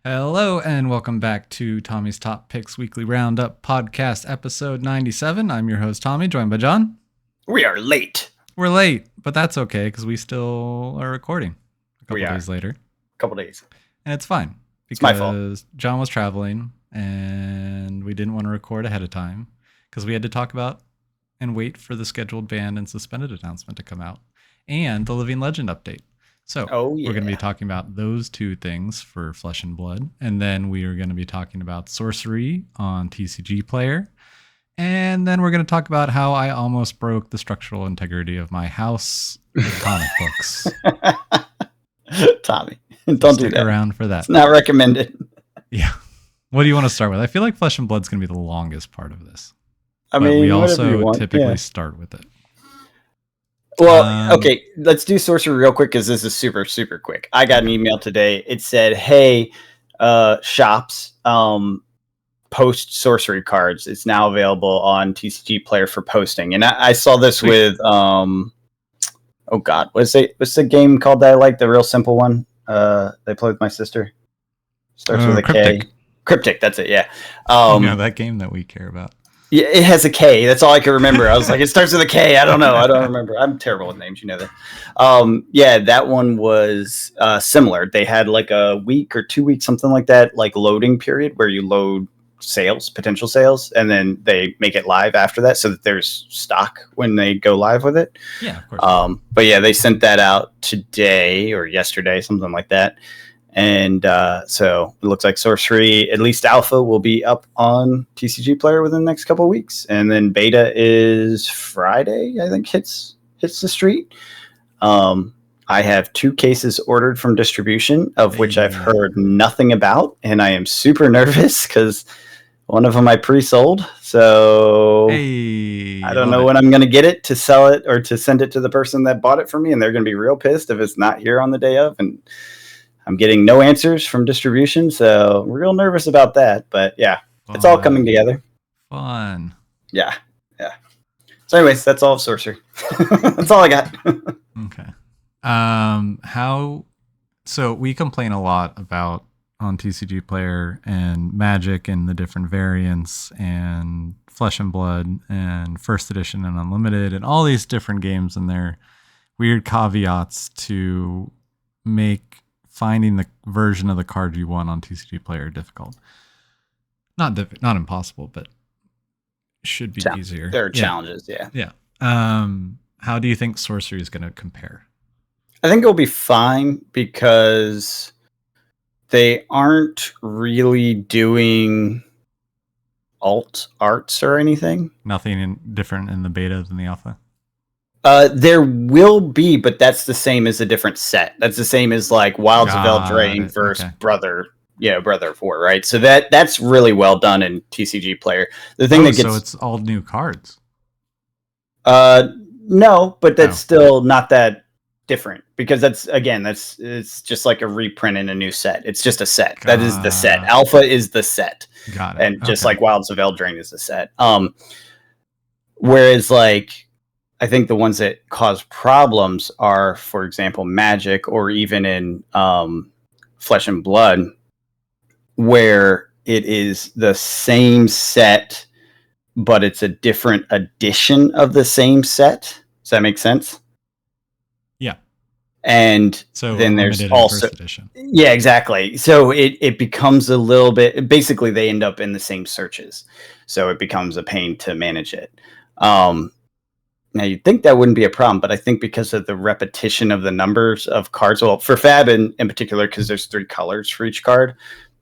Hello and welcome back to Tommy's Top Picks Weekly Roundup Podcast, episode 97. I'm your host, Tommy, joined by John. We are late. We're late, but that's okay because we still are recording a couple days later. A couple days. And it's fine because it's my fault. John was traveling and we didn't want to record ahead of time because we had to talk about and wait for the scheduled banned and suspended announcement to come out and the Living Legend update. So we're going to be talking about those two things for Flesh and Blood. And then we are going to be talking about Sorcery on TCG Player. And then we're going to talk about how I almost broke the structural integrity of my house with comic books. Tommy, don't do that. Stick around for that. It's not recommended. Yeah. What do you want to start with? I feel like Flesh and Blood's going to be the longest part of this. I mean, we also typically start with it. Well, okay, let's do Sorcery real quick because this is super, super quick. I got an email today. It said, hey, shops, post Sorcery cards. It's now available on TCG Player for posting. And I saw this with, oh God, what's the game called that I like? The real simple one they play with my sister. Starts with a Cryptic. K. Cryptic, that's it, yeah. That game that we care about. Yeah, it has a K. That's all I can remember. I was like, it starts with a K. I don't know. I don't remember. I'm terrible with names. You know that. Yeah, that one was similar. They had like a week or 2 weeks, something like that, like loading period where you load sales, potential sales, and then they make it live after that so that there's stock when they go live with it. Yeah, of course. But yeah, they sent that out today or yesterday, something like that. And so it looks like Sorcery, at least alpha, will be up on TCG Player within the next couple of weeks. And then beta is Friday, I think, hits the street. I have 2 cases ordered from distribution, of which I've heard nothing about. And I am super nervous because one of them I pre-sold. So I don't know when I'm going to get it to sell it or to send it to the person that bought it for me. And they're going to be real pissed if it's not here on the day of. And I'm getting no answers from distribution, so I'm real nervous about that. But yeah, it's all coming together. Fun. Yeah. So anyways, that's all of Sorcery. That's all I got. Okay. So we complain a lot about on TCG Player and Magic and the different variants and Flesh and Blood and First Edition and Unlimited and all these different games and their weird caveats to make finding the version of the card you want on TCG Player difficult. Not impossible, but should be easier. There are challenges, yeah. Yeah. How do you think Sorcery is going to compare? I think it'll be fine because they aren't really doing alt arts or anything. Nothing different in the beta than the alpha? There will be, but that's the same as a different set. That's the same as like Wilds of Eldraine versus Brother 4, right? So that's really well done in TCG Player. The thing so it's all new cards. No, but that's still not that different because it's just like a reprint in a new set. It's just a set. That is the set. Alpha is the set. Got it. And just like Wilds of Eldraine is the set. Whereas like I think the ones that cause problems are, for example, Magic or even in Flesh and Blood, where it is the same set, but it's a different edition of the same set. Does that make sense? Yeah. And so then there's also First Edition. Yeah, exactly. So it becomes a little bit, basically they end up in the same searches. So it becomes a pain to manage it. Now, you'd think that wouldn't be a problem, but I think because of the repetition of the numbers of cards, well, for Fab in particular, because there's 3 colors for each card.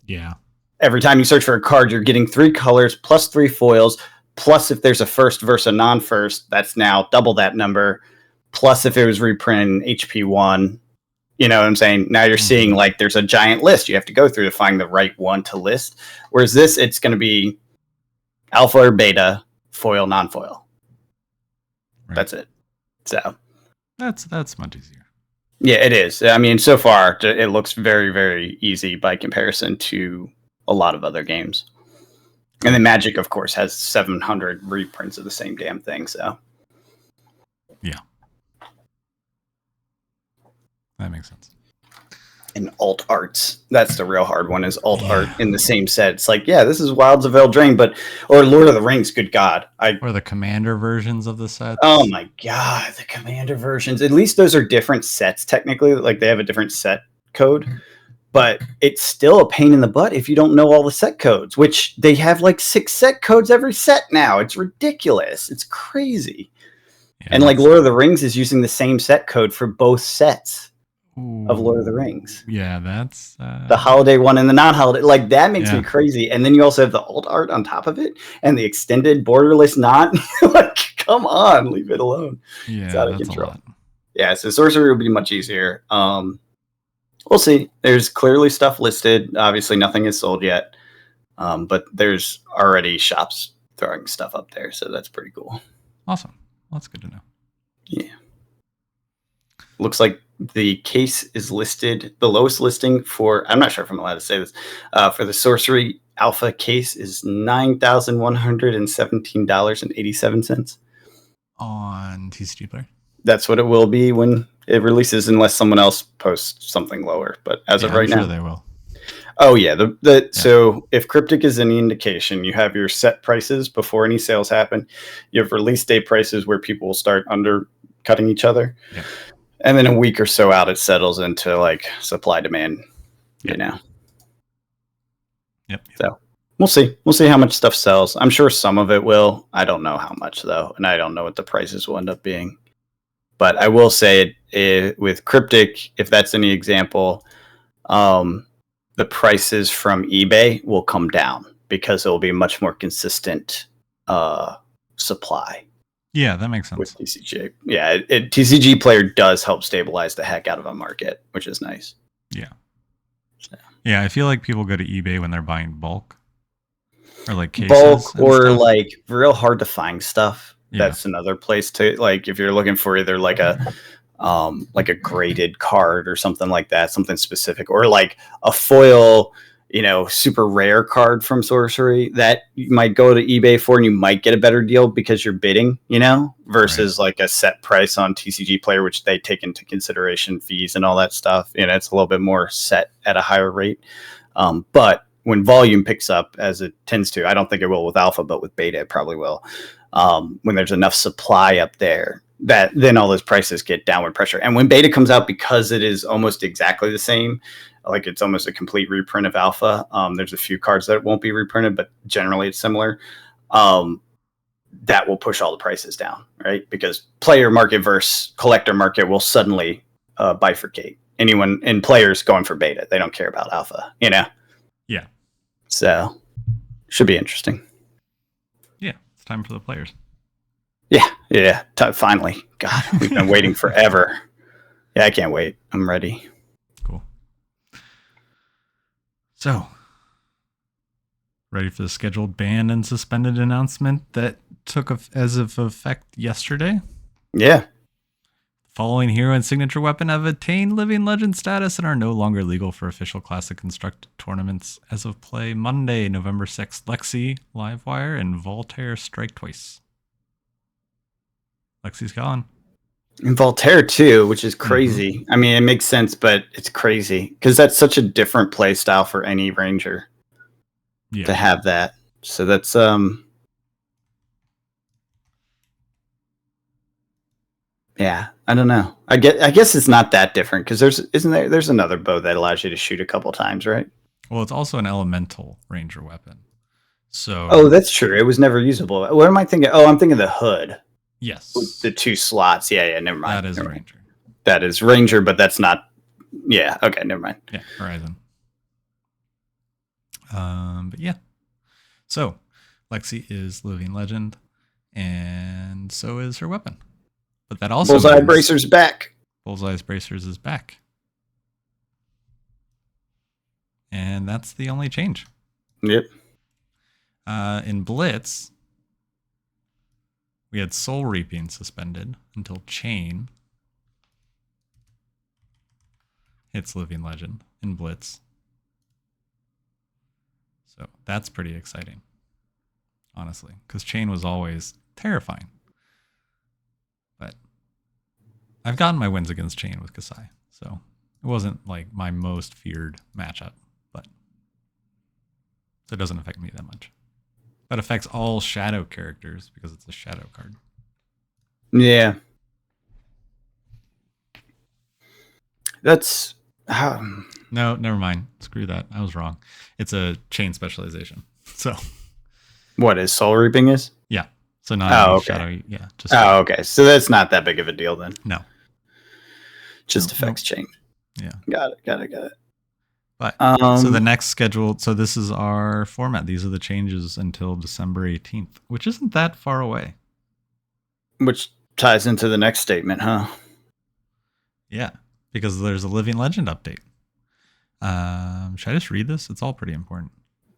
Yeah. Every time you search for a card, you're getting 3 colors plus 3 foils, plus if there's a first versus a non-first, that's now double that number, plus if it was reprinted in HP1. You know what I'm saying? Now you're seeing like there's a giant list you have to go through to find the right one to list. Whereas this, it's going to be alpha or beta, foil, non-foil. Right. That's it. So that's much easier. Yeah, it is. I mean, so far it looks very, very easy by comparison to a lot of other games. And then Magic, of course, has 700 reprints of the same damn thing. So yeah, that makes sense. And alt arts. That's the real hard one, is alt art Yeah. in the same set. It's like, yeah, this is Wilds of Eldraine, or Lord of the Rings, good God. Or the commander versions of the sets. Oh my God, the commander versions. At least those are different sets technically. Like they have a different set code, but it's still a pain in the butt if you don't know all the set codes, which they have like 6 set codes every set now. It's ridiculous. It's crazy. Yeah, and like Lord of the Rings is using the same set code for both sets of Lord of the Rings. Yeah, that's the holiday one and the non-holiday. Like that makes Yeah. me crazy. And then you also have the alt art on top of it and the extended borderless knot. Like, come on, leave it alone. Yeah, It's out of that's control. a lot. Yeah, so sorcery will be much easier. We'll see. There's clearly stuff listed. Obviously, nothing is sold yet, but there's already shops throwing stuff up there, so that's pretty cool. Awesome. Well, that's good to know. Yeah. Looks like the case is listed. The lowest listing for, I'm not sure if I'm allowed to say this, for the sorcery alpha case is $9,117.87 on TCG Player. That's what it will be when it releases, unless someone else posts something lower. But as of right now, they will. Oh yeah, So if Cryptic is any indication, you have your set prices before any sales happen. You have release day prices where people will start undercutting each other. Yeah. And then a week or so out, it settles into like supply demand, you know. Yep. So we'll see. We'll see how much stuff sells. I'm sure some of it will. I don't know how much though, and I don't know what the prices will end up being. But I will say it with Cryptic, if that's any example, the prices from eBay will come down because it will be much more consistent supply. Yeah, that makes sense. With TCG. Yeah, TCG Player does help stabilize the heck out of a market, which is nice. Yeah. So. Yeah, I feel like people go to eBay when they're buying bulk. Or like cases. Bulk or stuff. like real hard to find stuff. Yeah. That's another place to, like, if you're looking for either like a graded card or something like that, something specific, or like a foil, super rare card from Sorcery that you might go to eBay for and you might get a better deal because you're bidding, versus like a set price on TCG Player, which they take into consideration fees and all that stuff. It's a little bit more set at a higher rate. But when volume picks up, as it tends to, I don't think it will with alpha, but with beta, it probably will. When there's enough supply up there, that then all those prices get downward pressure. And when beta comes out, because it is almost exactly the same, like it's almost a complete reprint of alpha. There's a few cards that won't be reprinted, but generally it's similar. That will push all the prices down, right? Because player market versus collector market will suddenly bifurcate. Anyone in players going for beta, they don't care about alpha, Yeah. So should be interesting. Yeah, it's time for the players. Yeah. Finally. God, we've been waiting forever. Yeah, I can't wait. I'm ready. Cool. So, ready for the scheduled ban and suspended announcement that took as of effect yesterday? Yeah. Following hero and signature weapon have attained living legend status and are no longer legal for official classic constructed tournaments as of play Monday, November 6th. Lexi, Livewire, and Voltaire strike twice. Lexi's gone. And Voltaire too, which is crazy. Mm-hmm. I mean, it makes sense, but it's crazy because that's such a different play style for any ranger to have that. So that's yeah, I don't know. I guess it's not that different because there's another bow that allows you to shoot a couple times, right? Well, it's also an elemental ranger weapon. So oh, that's true. It was never usable. What am I thinking? Oh, I'm thinking the hood. Yes. With the 2 slots. Yeah, never mind. That is ranger. That is ranger, but that's not. Yeah, okay, never mind. Yeah, Horizon. But yeah. So, Lexi is living legend, and so is her weapon. But that also Bullseye Bracer's back. Bullseye's Bracers is back. And that's the only change. Yep. In Blitz, we had Soul Reaping suspended until Chain hits Living Legend in Blitz. So that's pretty exciting, honestly, because Chain was always terrifying. But I've gotten my wins against Chain with Kasai, so It wasn't like my most feared matchup, but so it doesn't affect me that much. But affects all shadow characters because it's a shadow card. Yeah. That's No, never mind. Screw that. I was wrong. It's a chain specialization. So what is Soul Reaping is? yeah. So not Oh, any okay. shadow. Yeah. Just Oh, okay. So that's not that big of a deal then. no. Just No, affects chain. Yeah. Got it. But so the next scheduled. So this is our format. These are the changes until December 18th, which isn't that far away. Which ties into the next statement, huh? Yeah, because there's a Living Legend update. Should I just read this? It's all pretty important.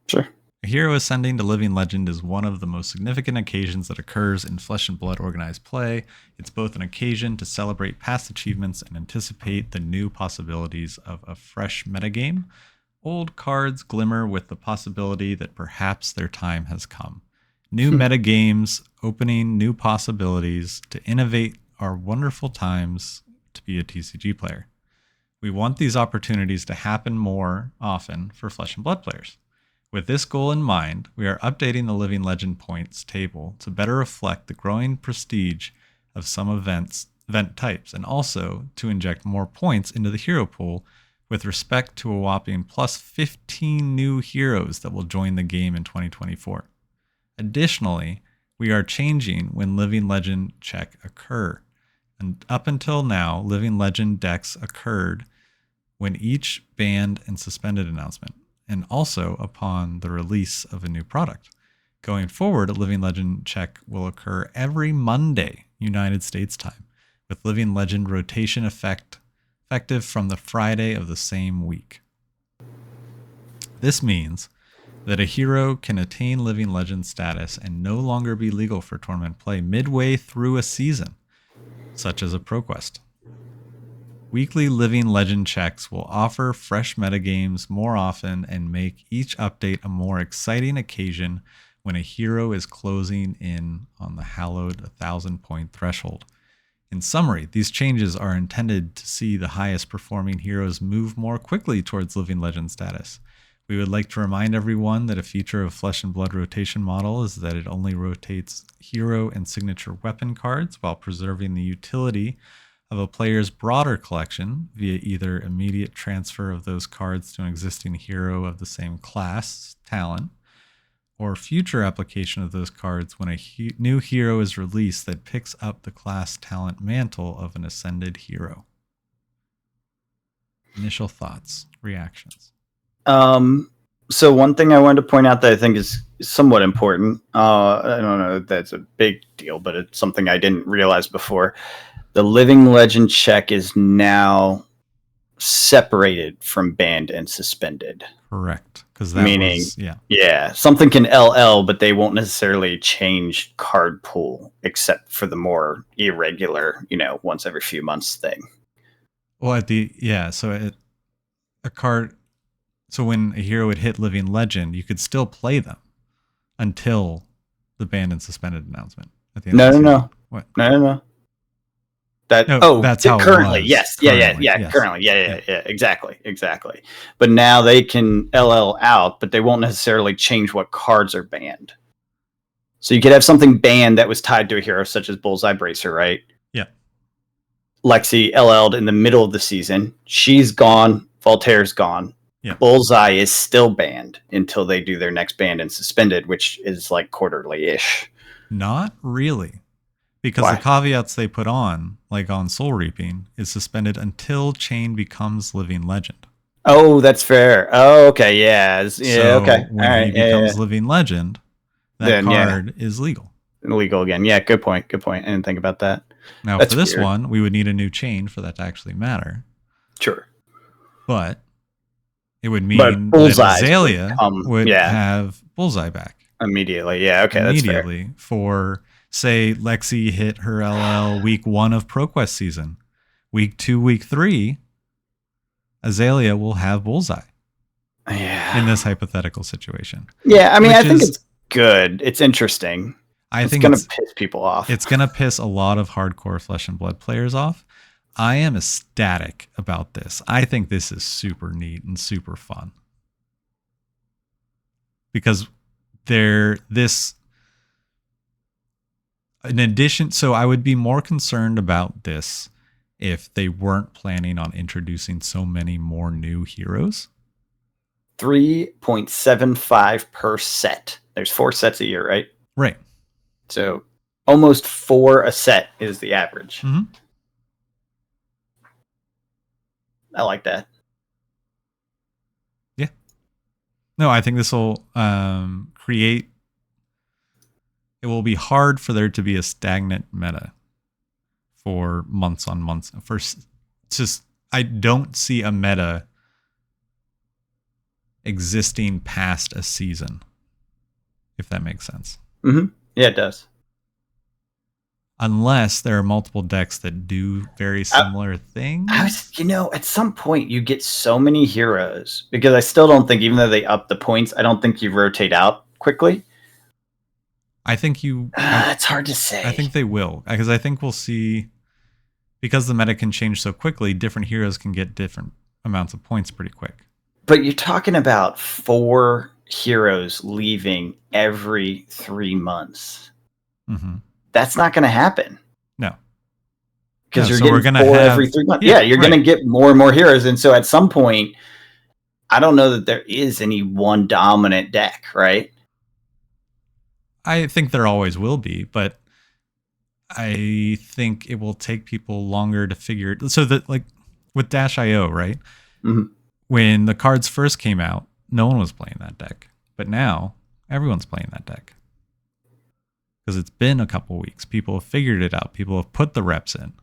Sure. A hero ascending to Living Legend is one of the most significant occasions that occurs in Flesh and Blood organized play. It's both an occasion to celebrate past achievements and anticipate the new possibilities of a fresh metagame. Old cards glimmer with the possibility that perhaps their time has come. New metagames opening new possibilities to innovate our wonderful times to be a TCG player. We want these opportunities to happen more often for Flesh and Blood players. With this goal in mind, we are updating the Living Legend points table to better reflect the growing prestige of some event types, and also to inject more points into the hero pool with respect to a whopping plus 15 new heroes that will join the game in 2024. Additionally, we are changing when Living Legend check occur. And up until now, Living Legend decks occurred when each banned and suspended announcement, and also upon the release of a new product. Going forward, a Living Legend check will occur every Monday, United States time, with Living Legend rotation effective from the Friday of the same week. This means that a hero can attain Living Legend status and no longer be legal for tournament play midway through a season, such as a ProQuest. Weekly Living Legend checks will offer fresh metagames more often and make each update a more exciting occasion when a hero is closing in on the hallowed 1,000-point threshold. In summary, these changes are intended to see the highest performing heroes move more quickly towards Living Legend status. We would like to remind everyone that a feature of Flesh and Blood rotation model is that it only rotates hero and signature weapon cards while preserving the utility of a player's broader collection via either immediate transfer of those cards to an existing hero of the same class, talent, or future application of those cards when a new hero is released that picks up the class talent mantle of an ascended hero. Initial thoughts, reactions. So one thing I wanted to point out that I think is somewhat important. I don't know if that's a big deal, but it's something I didn't realize before. The Living Legend check is now separated from banned and suspended. Correct. Because that Meaning, was, yeah, something can LL, but they won't necessarily change card pool except for the more irregular, once every few months thing. Well, so when a hero would hit Living Legend, you could still play them until the banned and suspended announcement at the end of the season. No. What? No. That's how currently, it was. yes. Currently, Yeah, yes. currently. Yeah, exactly. But now they can LL out, but they won't necessarily change what cards are banned. So you could have something banned that was tied to a hero such as Bullseye Bracer, right? Yeah. Lexi LL'd in the middle of the season. She's gone. Voltaire's gone. Yeah. Bullseye is still banned until they do their next banned and suspended, which is like quarterly-ish. Not really. Because Why? the caveats they put on, like on Soul Reaping, is suspended until Chain becomes Living Legend. Oh, that's fair. Oh, okay, yeah. So okay. when he becomes Living Legend, that card is legal. Illegal again. Yeah, good point. I didn't think about that. Now, for this one, we would need a new chain for that to actually matter. Sure. But it would mean that Azalea would have Bullseye back. Immediately. Yeah, okay, that's fair. Immediately for, say, Lexi hit her LL week 1 of ProQuest season. Week 2, week 3, Azalea will have Bullseye. Yeah. In this hypothetical situation. Yeah, I mean, I think it's good. It's interesting. I think it's going to piss people off. It's going to piss a lot of hardcore Flesh and Blood players off. I am ecstatic about this. I think this is super neat and super fun. Because this in addition, so I would be more concerned about this if they weren't planning on introducing so many more new heroes. 3.75 per set. There's 4 sets a year, right? Right. So almost 4 a set is the average. Mm-hmm. I like that. Yeah. No, I think this will create. It will be hard for there to be a stagnant meta for months on months. I don't see a meta existing past a season, if that makes sense. Mm-hmm. Yeah, it does. Unless there are multiple decks that do very similar things. At some point you get so many heroes, because I still don't think, even though they up the points, I don't think you rotate out quickly. I think it's hard to say. I think they will, because I think we'll see, because the meta can change so quickly, different heroes can get different amounts of points pretty quick. But you're talking about 4 heroes leaving every 3 months. Mm-hmm. That's not going to happen. No. Because you're getting 4 every 3 months. Yeah, you're going to get more and more heroes. And so at some point, I don't know that there is any one dominant deck, right? I think there always will be, but I think it will take people longer to figure it. So that, like with Dash.io, right? Mm-hmm. When the cards first came out, no one was playing that deck. But now everyone's playing that deck. Because it's been a couple weeks. People have figured it out. People have put the reps in.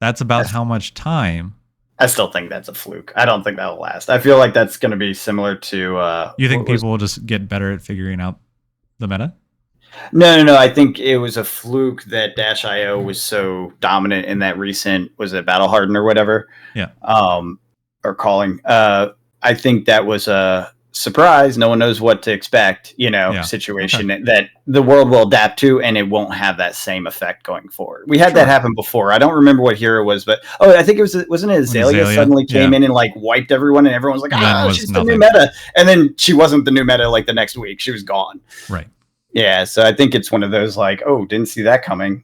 That's about how much time. I still think that's a fluke. I don't think that'll last. I feel like that's going to be similar to... you think people will just get better at figuring out the meta? No. I think it was a fluke that Dash.io was so dominant in that recent... Was it Battle Harden or whatever? Yeah. Or calling. I think that was a surprise. No one knows what to expect, situation that the world will adapt to, and it won't have that same effect going forward. We had that happen before. I don't remember what hero it was, but I think it wasn't it Azalea suddenly came in and like wiped everyone, and everyone was like, she's the new meta. And then she wasn't the new meta like the next week. She was gone. Right. Yeah. So I think it's one of those like, didn't see that coming.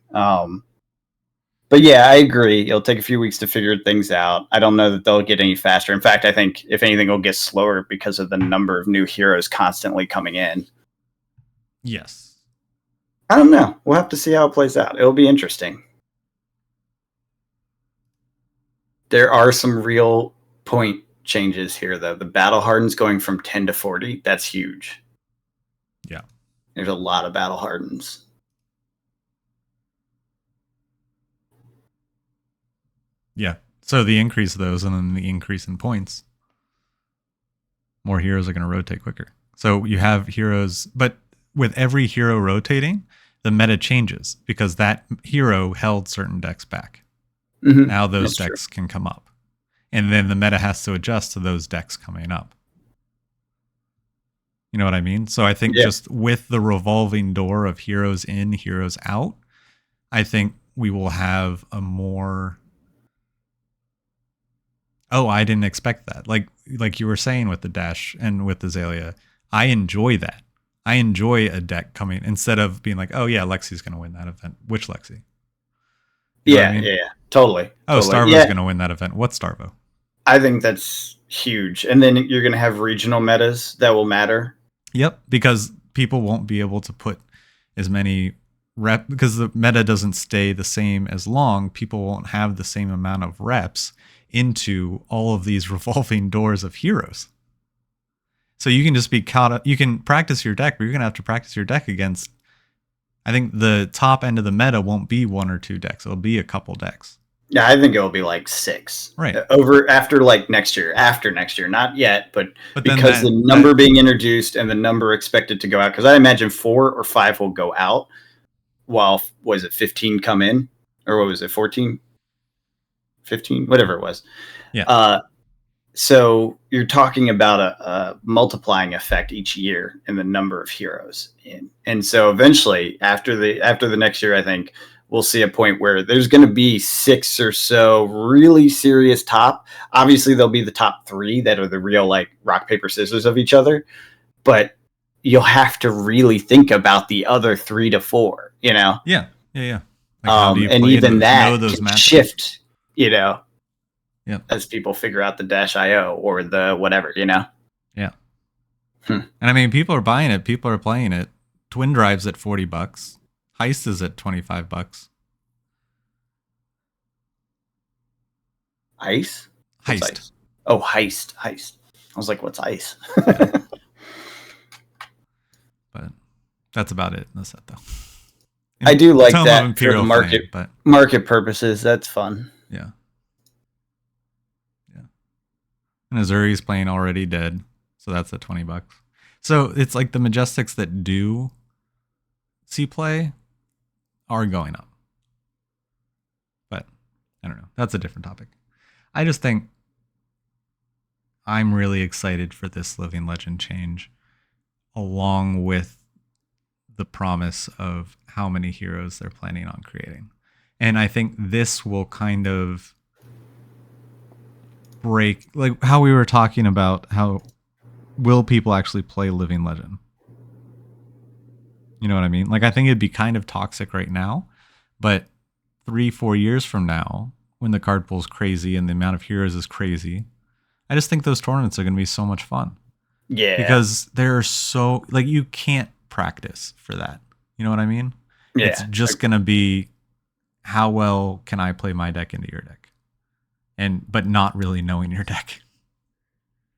But yeah, I agree. It'll take a few weeks to figure things out. I don't know that they'll get any faster. In fact, I think if anything, it'll get slower because of the number of new heroes constantly coming in. Yes. I don't know. We'll have to see how it plays out. It'll be interesting. There are some real point changes here, though. The Battle Hardens going from 10 to 40, that's huge. Yeah. There's a lot of Battle Hardens. Yeah. So the increase of those and then the increase in points, more heroes are going to rotate quicker. So you have heroes, but with every hero rotating, the meta changes because that hero held certain decks back. Mm-hmm. Now those decks can come up. And then the meta has to adjust to those decks coming up. You know what I mean? So I think just with the revolving door of heroes in, heroes out, I think we will have a more... I didn't expect that. Like you were saying with the Dash and with Azalea, I enjoy that. I enjoy a deck coming instead of being like, Lexi's going to win that event. Which Lexi? You know what I mean? Yeah, totally. Starvo's going to win that event. What's Starvo? I think that's huge. And then you're going to have regional metas that will matter. Yep, because people won't be able to put as many because the meta doesn't stay the same as long. People won't have the same amount of reps into all of these revolving doors of heroes. So you can just be caught up. You can practice your deck, but you're going to have to practice your deck against, I think the top end of the meta won't be 1 or 2 decks. It'll be a couple decks. Yeah, I think it'll be like 6. Right. After next year. After next year. Not yet, but because the number being introduced and the number expected to go out. Because I imagine 4 or 5 will go out while, 15 come in? Or what was it, 14? 15, whatever it was. Yeah. So you're talking about a multiplying effect each year in the number of heroes in. And so eventually after the next year, I think we'll see a point where there's going to be 6 or so really serious top. Obviously, there'll be the top 3 that are the real like rock, paper, scissors of each other. But you'll have to really think about the other 3 to 4, you know? Yeah. Like, how do you And play even that those can matches? shift, you know, Yep. as people figure out the -IO or the whatever, you know? Yeah. And I mean, people are buying it. People are playing it. Twin Drive's at $40. Heist is at $25. Ice? What's Heist. ice? Oh, heist. I was like, what's ice? Yeah. But that's about it in the set, though. I do like Tome of that for Imperial the market, Flame, but market purposes. That's fun. yeah. And Azuri's playing Already Dead, so that's at $20. So it's like the Majestics that do see play are going up. But I don't know. That's a different topic. I just think I'm really excited for this Living Legend change, along with the promise of how many heroes they're planning on creating. And I think this will kind of break, like how we were talking about how will people actually play Living Legend? You know what I mean? Like, I think it'd be kind of toxic right now, but 3-4 years from now, when the card pool's crazy and the amount of heroes is crazy, I just think those tournaments are going to be so much fun. Yeah. Because they're so, like, you can't practice for that. You know what I mean? Yeah. It's just going to be, how well can I play my deck into your deck? But not really knowing your deck.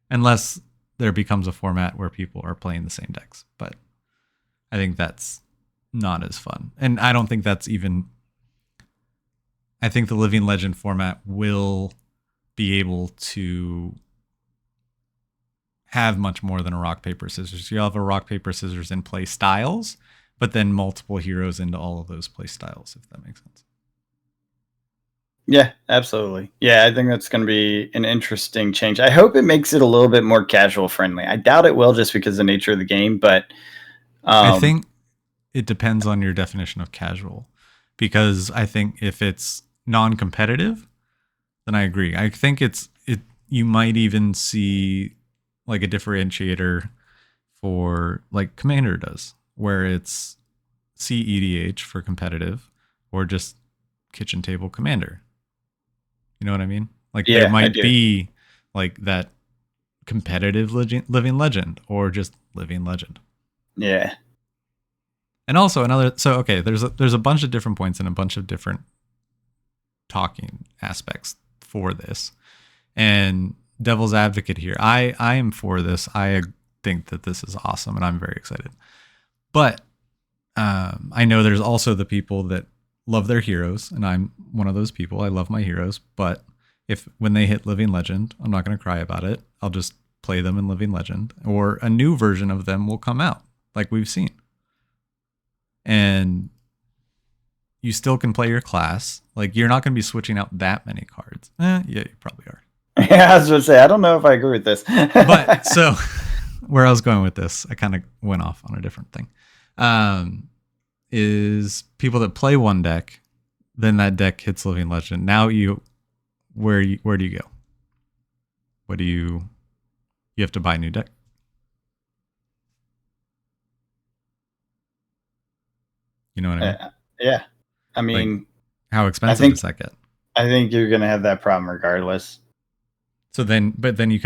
Unless there becomes a format where people are playing the same decks. But I think that's not as fun. And I don't think that's even, I think the Living Legend format will be able to have much more than a rock, paper, scissors. You'll have a rock, paper, scissors in play styles, but then multiple heroes into all of those play styles, if that makes sense. Yeah, absolutely. Yeah, I think that's going to be an interesting change. I hope it makes it a little bit more casual friendly. I doubt it will, just because of the nature of the game, but I think it depends on your definition of casual, because I think if it's non-competitive, then I agree. I think you might even see like a differentiator for like Commander does, where it's CEDH for competitive or just kitchen table Commander. You know what I mean? Like, yeah, there might be like that competitive Living Legend or just Living Legend. Yeah. And also there's a bunch of different points and a bunch of different talking aspects for this. And devil's advocate here, I am for this. I think that this is awesome and I'm very excited. But I know there's also the people that love their heroes, and I'm one of those people. I love my heroes, but when they hit Living Legend, I'm not going to cry about it. I'll just play them in Living Legend, or a new version of them will come out, like we've seen. And you still can play your class. Like, you're not going to be switching out that many cards. Yeah, you probably are. Yeah, I was going to say, I don't know if I agree with this. But so where I was going with this, I kind of went off on a different thing. Is people that play one deck, then that deck hits Living Legend. Now where do you go? What do you have to buy a new deck? You know what I mean? Yeah. I mean, like, how expensive does that get? I think you're going to have that problem regardless. So then you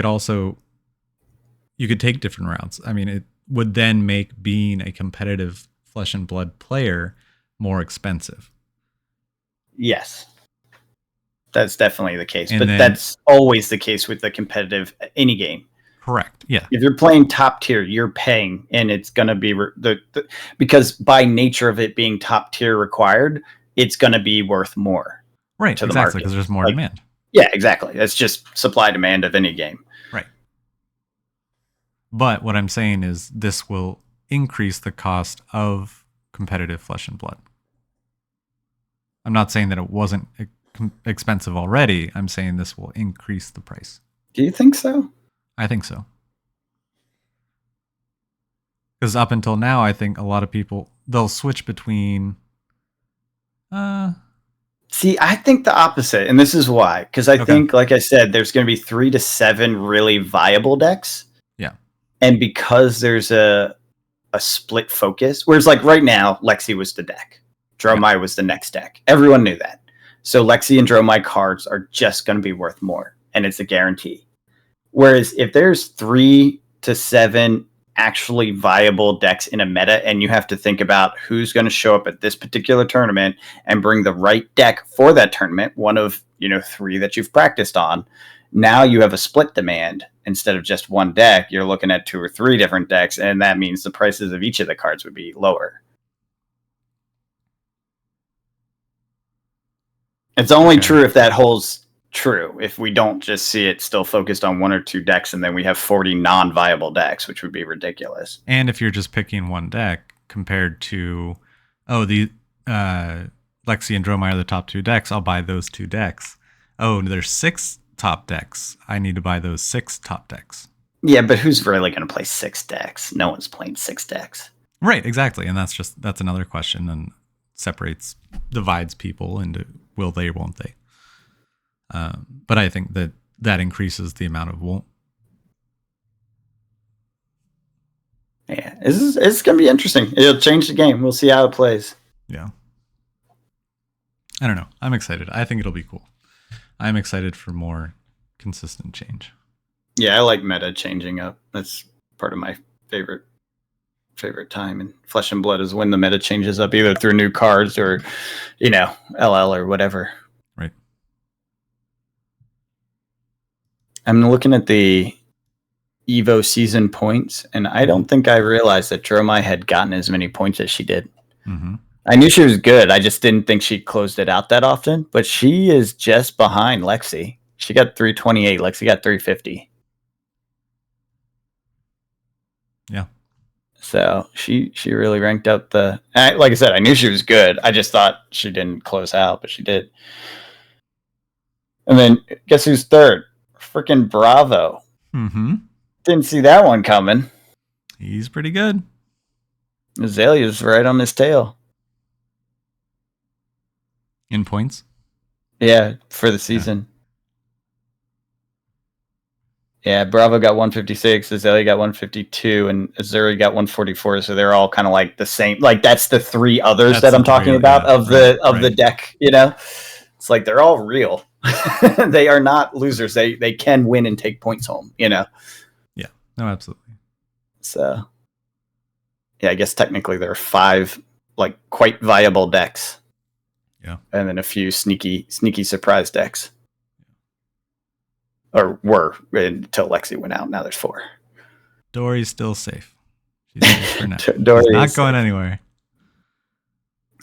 could take different routes. I mean, it would then make being a competitive Flesh and Blood player more expensive. Yes. That's definitely the case. But that's always the case with the competitive any game. Correct. Yeah. If you're playing top tier, you're paying, and it's going to be because by nature of it being top tier required, it's going to be worth more. Right. To the exactly. market. Because there's more demand. Yeah, exactly. That's just supply demand of any game. Right. But what I'm saying is this will increase the cost of competitive Flesh and Blood. I'm not saying that it wasn't expensive already. I'm saying this will increase the price. Do you think so? I think so. Because up until now, I think a lot of people, they'll switch between See, I think the opposite, and this is why. Because I Okay. think, like I said, there's going to be 3 to 7 really viable decks. Yeah. And because there's a split focus, whereas like right now, Lexi was the deck. Dromai was the next deck. Everyone knew that. So Lexi and Dromai cards are just going to be worth more, and it's a guarantee. Whereas if there's 3 to 7 actually viable decks in a meta, and you have to think about who's going to show up at this particular tournament and bring the right deck for that tournament, one of 3 that you've practiced on, now you have a split demand. Instead of just one deck, you're looking at 2 or 3 different decks, and that means the prices of each of the cards would be lower. It's only true if that holds true. If we don't just see it still focused on 1 or 2 decks, and then we have 40 non-viable decks, which would be ridiculous. And if you're just picking one deck compared to, the Lexi and Dromai are the top 2 decks, I'll buy those 2 decks. Oh, there's 6 top decks. I need to buy those 6 top decks. Yeah, but who's really going to play 6 decks? No one's playing 6 decks. Right, exactly. And that's another question, and divides people into will they or won't they. But I think that increases the amount of won't. Yeah, it's going to be interesting. It'll change the game. We'll see how it plays. Yeah. I don't know. I'm excited. I think it'll be cool. I'm excited for more consistent change. Yeah, I like meta changing up. That's part of my favorite time in Flesh and Blood is when the meta changes up, either through new cards or, LL or whatever. Right. I'm looking at the Evo season points, and I don't think I realized that Dromai had gotten as many points as she did. Mm-hmm. I knew she was good. I just didn't think she closed it out that often, but she is just behind Lexi. She got 328. Lexi got 350. Yeah. So she really ranked up like I said, I knew she was good. I just thought she didn't close out, but she did. And then guess who's third? Freaking Bravo. Mm-hmm. Didn't see that one coming. He's pretty good. Azalea's right on his tail. In points? Yeah, for the season. Yeah, Bravo got 156, Azalea got 152, and Azuri got 144. So they're all kind of like the same. Like that's the 3 others that I'm talking about of the deck. It's like they're all real. They are not losers. They can win and take points home. Yeah. No, absolutely. So, yeah, I guess technically there are 5 like quite viable decks. Yeah, and then a few sneaky surprise decks. Or were until Lexi went out. Now there's 4. Dory's still safe. She's safe for now. Dory's She's not going anywhere.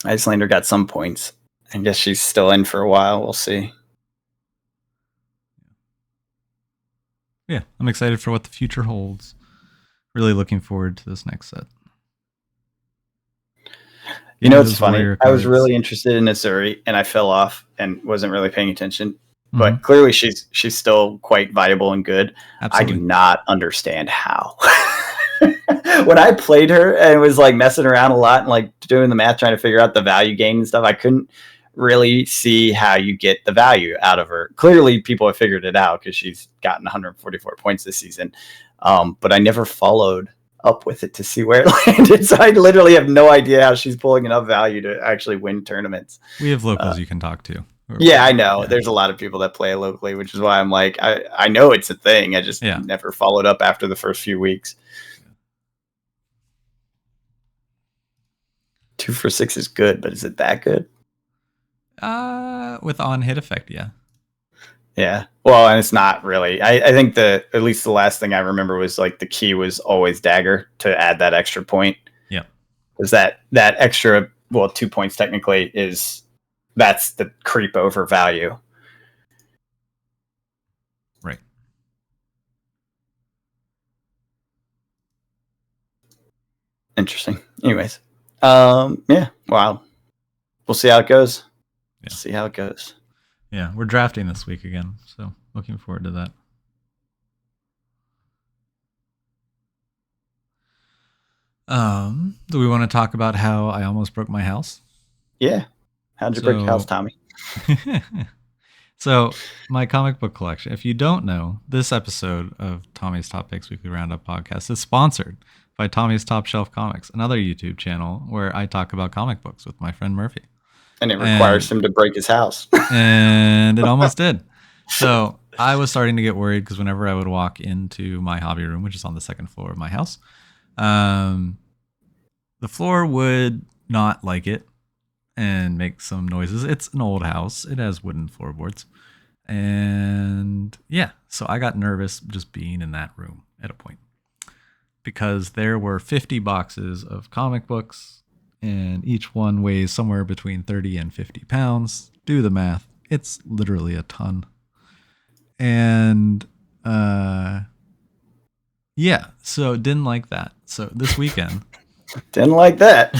Icelander got some points. I guess she's still in for a while. We'll see. Yeah, I'm excited for what the future holds. Really looking forward to this next set. It's funny. I was really interested in Azuri, and I fell off and wasn't really paying attention. But clearly she's still quite viable and good. Absolutely. I do not understand how. When I played her and was like messing around a lot and like doing the math, trying to figure out the value gain and stuff, I couldn't really see how you get the value out of her. Clearly people have figured it out because she's gotten 144 points this season. But I never followed up with it to see where it landed. So I literally have no idea how she's pulling enough value to actually win tournaments. We have locals you can talk to. Yeah, I know. Yeah. There's a lot of people that play locally, which is why I'm like, I know it's a thing. I just never followed up after the first few weeks. 2 for 6 is good, but is it that good? With on-hit effect, yeah. Yeah. Well, and it's not really. I think at least the last thing I remember was like the key was always dagger to add that extra point. Yeah. Because that extra, 2 points technically that's the creep over value. Right. Interesting. Anyways. Yeah. Wow. We'll see how it goes. Yeah. See how it goes. Yeah. We're drafting this week again. So looking forward to that. Do we want to talk about how I almost broke my house? Yeah. How'd you break your house, Tommy? So my comic book collection. If you don't know, this episode of Tommy's Top Picks Weekly Roundup podcast is sponsored by Tommy's Top Shelf Comics, another YouTube channel where I talk about comic books with my friend Murphy. And it requires him to break his house. And it almost did. So I was starting to get worried because whenever I would walk into my hobby room, which is on the second floor of my house, the floor would not like it and make some noises. It's an old house. It has wooden floorboards. And yeah, so I got nervous just being in that room at a point because there were 50 boxes of comic books and each one weighs somewhere between 30 and 50 pounds. Do the math. It's literally a ton. And yeah, so didn't like that. So this weekend... Didn't like that.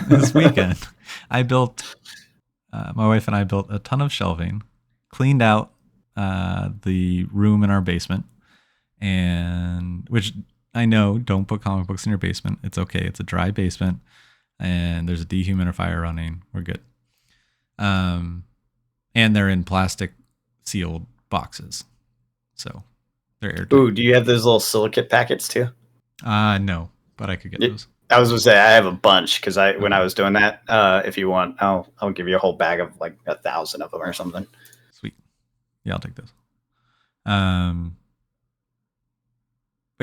This weekend, I built, my wife and I built a ton of shelving, cleaned out the room in our basement, and which I know, don't put comic books in your basement. It's okay. It's a dry basement, and there's a dehumidifier running. We're good. And they're in plastic sealed boxes, so they're airtight. Ooh, do you have those little silicate packets too? No, but I could get those. I was gonna say I have a bunch because when I was doing that, if you want, I'll give you a whole bag of like 1,000 of them or something. Sweet, yeah, I'll take those. But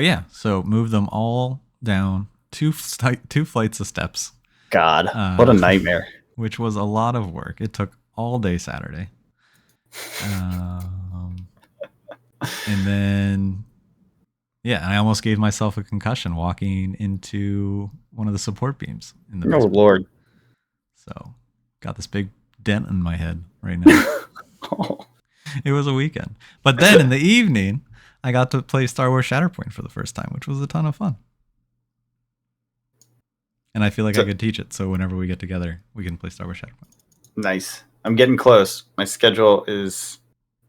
yeah, so move them all down two flights of steps. God, what a nightmare! Which was a lot of work. It took all day Saturday, and then. Yeah, I almost gave myself a concussion walking into one of the support beams in the basement. Oh, Lord. So, got this big dent in my head right now. Oh. It was a weekend. But then in the evening, I got to play Star Wars Shatterpoint for the first time, which was a ton of fun. And I feel like I could teach it, so whenever we get together, we can play Star Wars Shatterpoint. Nice. I'm getting close. My schedule is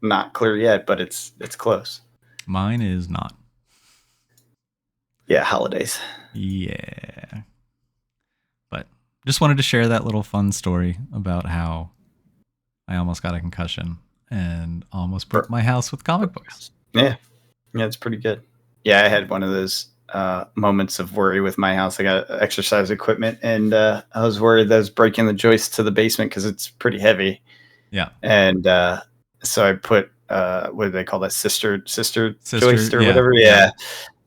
not clear yet, but it's close. Mine is not. Yeah, holidays. Yeah. But just wanted to share that little fun story about how I almost got a concussion and almost broke my house with comic books. Yeah. Yeah, it's pretty good. Yeah, I had one of those moments of worry with my house. I got exercise equipment, and I was worried that I was breaking the joist to the basement because it's pretty heavy. Yeah. And so I put, what do they call that? Sister joist or whatever. Yeah.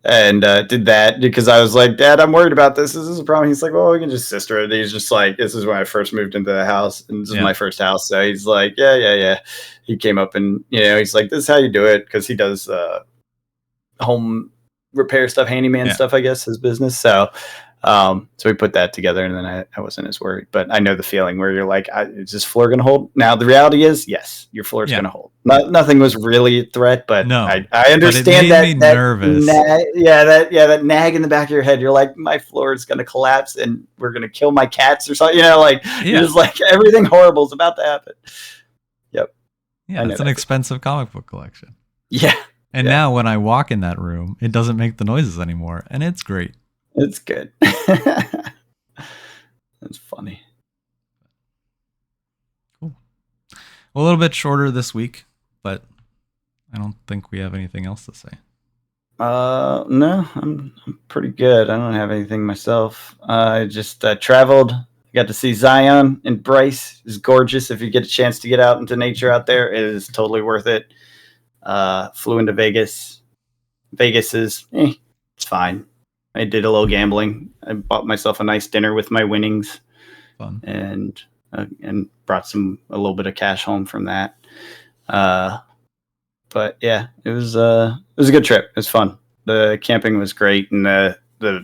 And did that because I was like, Dad, I'm worried about this. This is a problem. He's like, well, we can just sister it. He's just like, this is when I first moved into the house, and this is my first house. So he's like, yeah. He came up and, he's like, this is how you do it, because he does home repair stuff, handyman stuff, I guess, his business. So we put that together, and then I wasn't as worried. But I know the feeling where you're like, is this floor going to hold? Now, the reality is, yes, your floor is going to hold. Nothing was really a threat, but no, I understand that. Nervous. That nag in the back of your head. You're like, my floor is going to collapse, and we're going to kill my cats or something. You're just like, everything horrible is about to happen. Yep. Yeah, it's an expensive comic book collection. Yeah. And now when I walk in that room, it doesn't make the noises anymore, and it's great. It's good. That's funny. Cool. Well, a little bit shorter this week, but I don't think we have anything else to say. No, I'm pretty good. I don't have anything myself. I just traveled. Got to see Zion and Bryce. It's gorgeous. If you get a chance to get out into nature out there, it is totally worth it. Flew into Vegas. Vegas is, it's fine. I did a little gambling. I bought myself a nice dinner with my winnings. Fun. And brought a little bit of cash home from that. But yeah, it was a good trip. It was fun. The camping was great, and the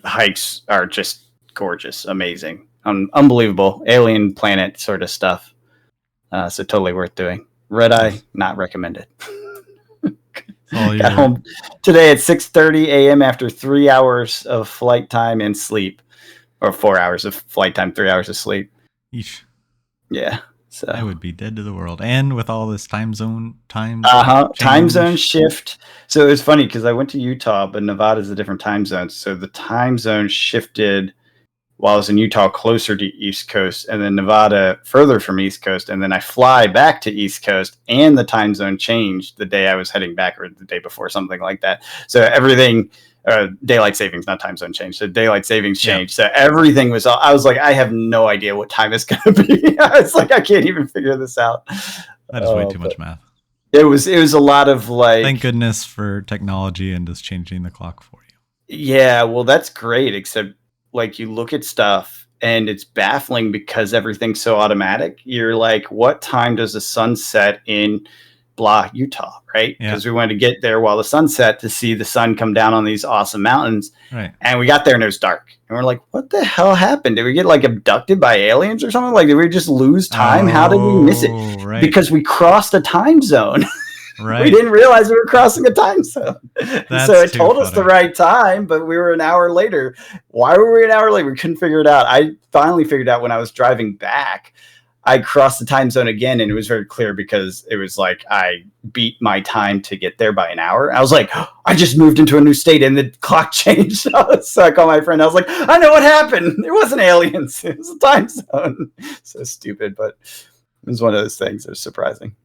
hikes are just gorgeous, amazing, unbelievable, alien planet sort of stuff. So totally worth doing. Red Eye, not recommended. Got home today at 6:30 a.m. after 3 hours of flight time and sleep, or 4 hours of flight time, 3 hours of sleep. Eesh. Yeah. So I would be dead to the world, and with all this time zone time zone shift. So it was funny because I went to Utah, but Nevada's a different time zone. So the time zone shifted while I was in Utah, closer to East Coast, and then Nevada further from East Coast. And then I fly back to East Coast, and the time zone changed the day I was heading back, or the day before, something like that. So everything, daylight savings, not time zone change. So daylight savings changed. So everything was, I was like, I have no idea what time it's going to be. It's like, I can't even figure this out. That is way too much math. It was a lot of like. Thank goodness for technology and just changing the clock for you. Yeah, well, that's great. Except like you look at stuff and it's baffling because everything's so automatic. You're like, what time does the sun set in blah, Utah, right? Because we wanted to get there while the sun set to see the sun come down on these awesome mountains. Right. And we got there and it was dark. And we're like, what the hell happened? Did we get like abducted by aliens or something? Like, did we just lose time? How did we miss it? Right. Because we crossed a time zone. Right. We didn't realize we were crossing a time zone. So it told us the right time, but we were an hour later. Why were we an hour late? We couldn't figure it out. I finally figured out when I was driving back. I crossed the time zone again, and it was very clear because it was like I beat my time to get there by an hour. I was like, oh, I just moved into a new state, and the clock changed. So I called my friend. I was like, I know what happened. It wasn't aliens. It was a time zone. So stupid, but it was one of those things that was surprising.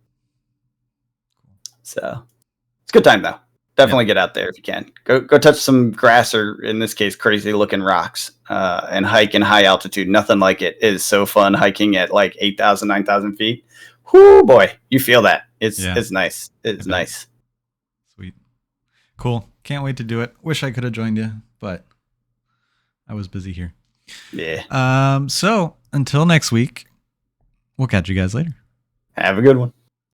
So it's a good time, though. Definitely get out there if you can. Go touch some grass, or in this case, crazy looking rocks, and hike in high altitude. Nothing like it. It is so fun hiking at like 8,000, 9,000 feet. Whoo, boy, you feel that. It's nice. It's nice. Sweet. Cool. Can't wait to do it. Wish I could have joined you, but I was busy here. Yeah. So until next week, we'll catch you guys later. Have a good one.